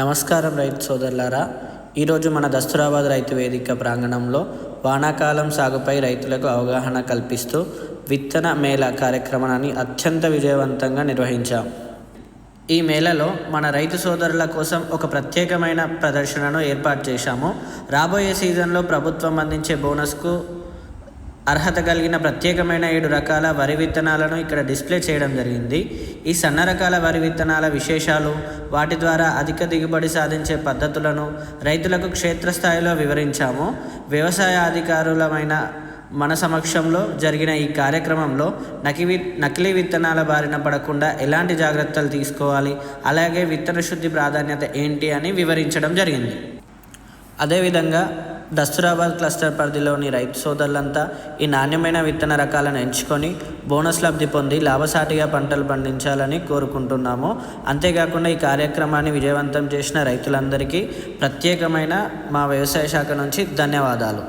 నమస్కారం రైతు సోదరులారా. ఈరోజు మన దస్తూరాబాద్ రైతు వేదిక ప్రాంగణంలో వానాకాలం సాగుపై రైతులకు అవగాహన కల్పిస్తూ విత్తన మేళా కార్యక్రమాన్ని అత్యంత విజయవంతంగా నిర్వహించాం. ఈ మేళలో మన రైతు సోదరుల కోసం ఒక ప్రత్యేకమైన ప్రదర్శనను ఏర్పాటు చేశాము. రాబోయే సీజన్లో ప్రభుత్వం అందించే బోనస్కు అర్హత కలిగిన ప్రత్యేకమైన 7 రకాల వరి విత్తనాలను ఇక్కడ డిస్ప్లే చేయడం జరిగింది. ఈ సన్న రకాల వరి విత్తనాల విశేషాలు, వాటి ద్వారా అధిక దిగుబడి సాధించే పద్ధతులను రైతులకు క్షేత్రస్థాయిలో వివరించాము. వ్యవసాయ అధికారులమైన మన సమక్షంలో జరిగిన ఈ కార్యక్రమంలో నకిలీ విత్తనాల బారిన పడకుండా ఎలాంటి జాగ్రత్తలు తీసుకోవాలి, అలాగే విత్తన శుద్ధి ప్రాధాన్యత ఏంటి అని వివరించడం జరిగింది. అదేవిధంగా దస్తూరాబాద్ క్లస్టర్ పరిధిలోని రైతు సోదరులంతా ఈ నాణ్యమైన విత్తన రకాలను ఎంచుకొని బోనస్ లబ్ధి పొంది లాభసాటిగా పంటలు పండించాలని కోరుకుంటున్నాము. అంతేకాకుండా ఈ కార్యక్రమాన్ని విజయవంతం చేసిన రైతులందరికీ ప్రత్యేకమైన మా వ్యవసాయ శాఖ నుంచి ధన్యవాదాలు.